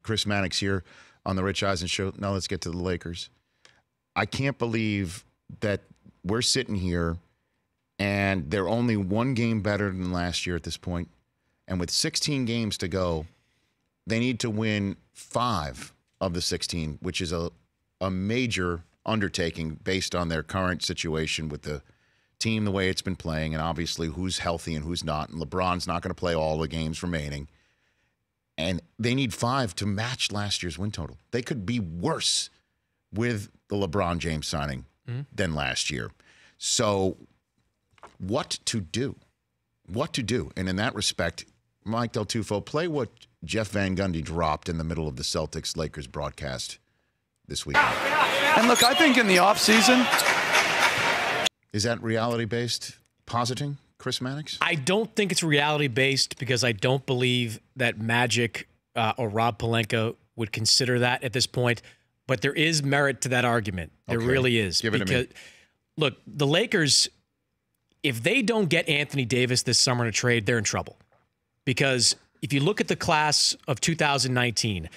Chris Mannix here on the Rich Eisen Show. Now let's get to the Lakers. I can't believe that we're sitting here and they're only one game better than last year at this point. And with 16 games to go, they need to win 5 of the 16, which is a major undertaking based on their current situation with the team, the way it's been playing, and obviously who's healthy and who's not. And LeBron's not going to play all the games remaining. And they need 5 to match last year's win total. They could be worse with the LeBron James signing than last year. So what to do? What to do? And in that respect, Mike Del Tufo, play what Jeff Van Gundy dropped in the middle of the Celtics-Lakers broadcast this weekend. And look, I think in the offseason... Is that reality-based positing, Chris Mannix? I don't think it's reality-based because I don't believe that Magic or Rob Pelinka would consider that at this point. But there is merit to that argument. There really is. Give it to me. Look, the Lakers, if they don't get Anthony Davis this summer in a trade, they're in trouble. Because if you look at the class of 2019,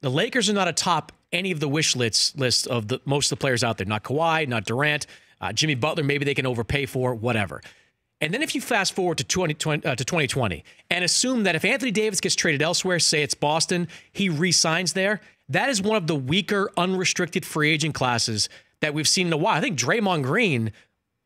the Lakers are not atop any of the wish list of most of the players out there. Not Kawhi, not Durant, Jimmy Butler, maybe they can overpay for, whatever. And then if you fast forward to 2020 and assume that if Anthony Davis gets traded elsewhere, say it's Boston, he re-signs there, that is one of the weaker unrestricted free agent classes that we've seen in a while. I think Draymond Green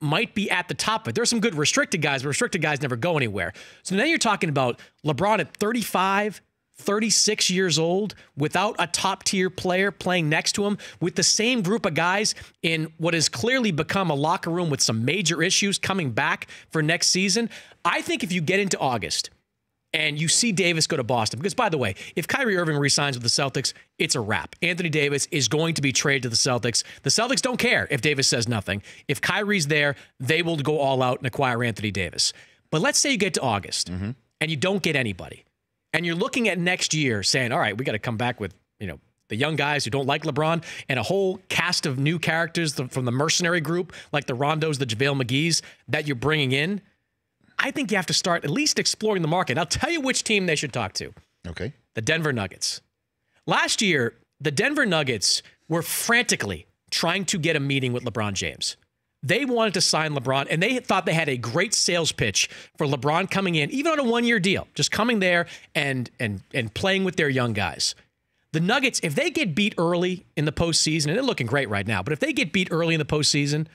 might be at the top of it. There's some good restricted guys, but restricted guys never go anywhere. So now you're talking about LeBron at 35, 36 years old without a top-tier player playing next to him with the same group of guys in what has clearly become a locker room with some major issues coming back for next season. I think if you get into August and you see Davis go to Boston, because, by the way, if Kyrie Irving re-signs with the Celtics, it's a wrap. Anthony Davis is going to be traded to the Celtics. The Celtics don't care if Davis says nothing. If Kyrie's there, they will go all out and acquire Anthony Davis. But let's say you get to August and you don't get anybody. And you're looking at next year saying, all right, we got to come back with, the young guys who don't like LeBron and a whole cast of new characters from the mercenary group, like the Rondos, the JaVale McGee's that you're bringing in. I think you have to start at least exploring the market. I'll tell you which team they should talk to. Okay. The Denver Nuggets. Last year, the Denver Nuggets were frantically trying to get a meeting with LeBron James. They wanted to sign LeBron, and they thought they had a great sales pitch for LeBron coming in, even on a one-year deal, just coming there and playing with their young guys. The Nuggets, if they get beat early in the postseason, and they're looking great right now, but if they get beat early in the postseason,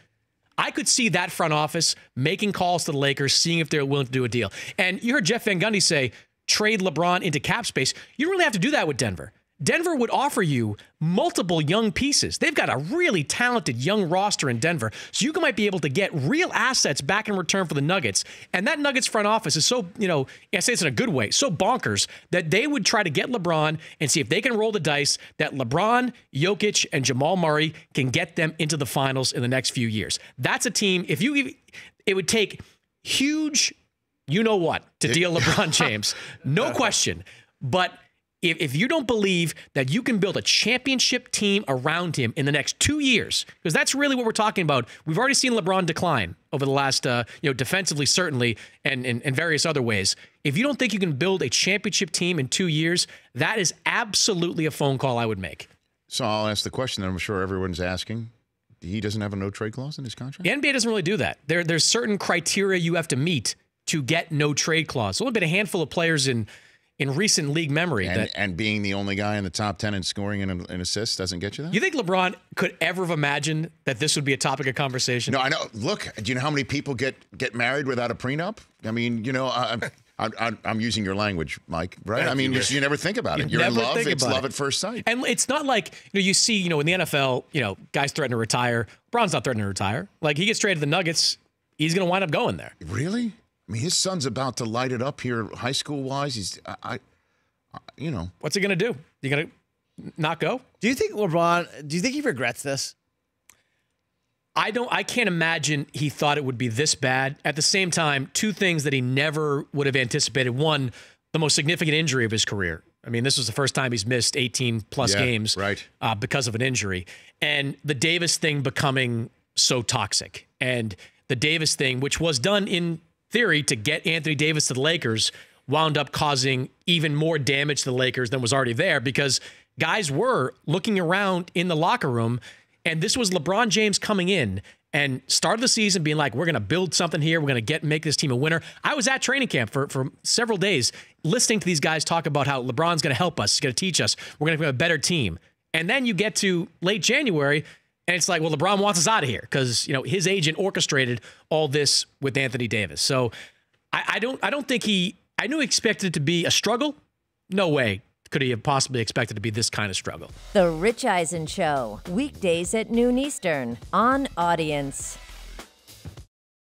I could see that front office making calls to the Lakers, seeing if they're willing to do a deal. And you heard Jeff Van Gundy say, trade LeBron into cap space. You don't really have to do that with Denver. Denver would offer you multiple young pieces. They've got a really talented young roster in Denver, so you might be able to get real assets back in return for the Nuggets. And that Nuggets front office is so, I say it's in a good way, so bonkers that they would try to get LeBron and see if they can roll the dice that LeBron, Jokic, and Jamal Murray can get them into the finals in the next few years. That's a team, it would take huge, to deal LeBron James. No question. But if you don't believe that you can build a championship team around him in the next 2 years, because that's really what we're talking about. We've already seen LeBron decline over the last, defensively certainly, and in various other ways. If you don't think you can build a championship team in 2 years, that is absolutely a phone call I would make. So I'll ask the question that I'm sure everyone's asking. He doesn't have a no-trade clause in his contract? The NBA doesn't really do that. There's certain criteria you have to meet to get no-trade clause. There's only been a handful of players in recent league memory. And being the only guy in the top 10 in scoring and assists doesn't get you that? You think LeBron could ever have imagined that this would be a topic of conversation? No, I know. Look, do you know how many people get married without a prenup? I mean, I'm using your language, Mike, right? I mean, you never think about it. You're in love. It's love at first sight. And it's not like, you see, in the NFL, guys threaten to retire. LeBron's not threatening to retire. Like, he gets traded to the Nuggets, he's going to wind up going there. Really? I mean, his son's about to light it up here high school-wise. He's, What's he going to do? You going to not go? Do you think he regrets this? I can't imagine he thought it would be this bad. At the same time, two things that he never would have anticipated. One, the most significant injury of his career. I mean, this was the first time he's missed 18-plus games because of an injury. And the Davis thing becoming so toxic. And the Davis thing, which was done in theory to get Anthony Davis to the Lakers, wound up causing even more damage to the Lakers than was already there, because guys were looking around in the locker room, and this was LeBron James coming in and started the season being like, we're going to build something here. We're going to make this team a winner. I was at training camp for several days listening to these guys talk about how LeBron's going to help us. He's going to teach us. We're going to be a better team. And then you get to late January, and it's like, well, LeBron wants us out of here because, his agent orchestrated all this with Anthony Davis. So I don't think I knew he expected it to be a struggle. No way could he have possibly expected to be this kind of struggle. The Rich Eisen Show, weekdays at noon Eastern on Audience.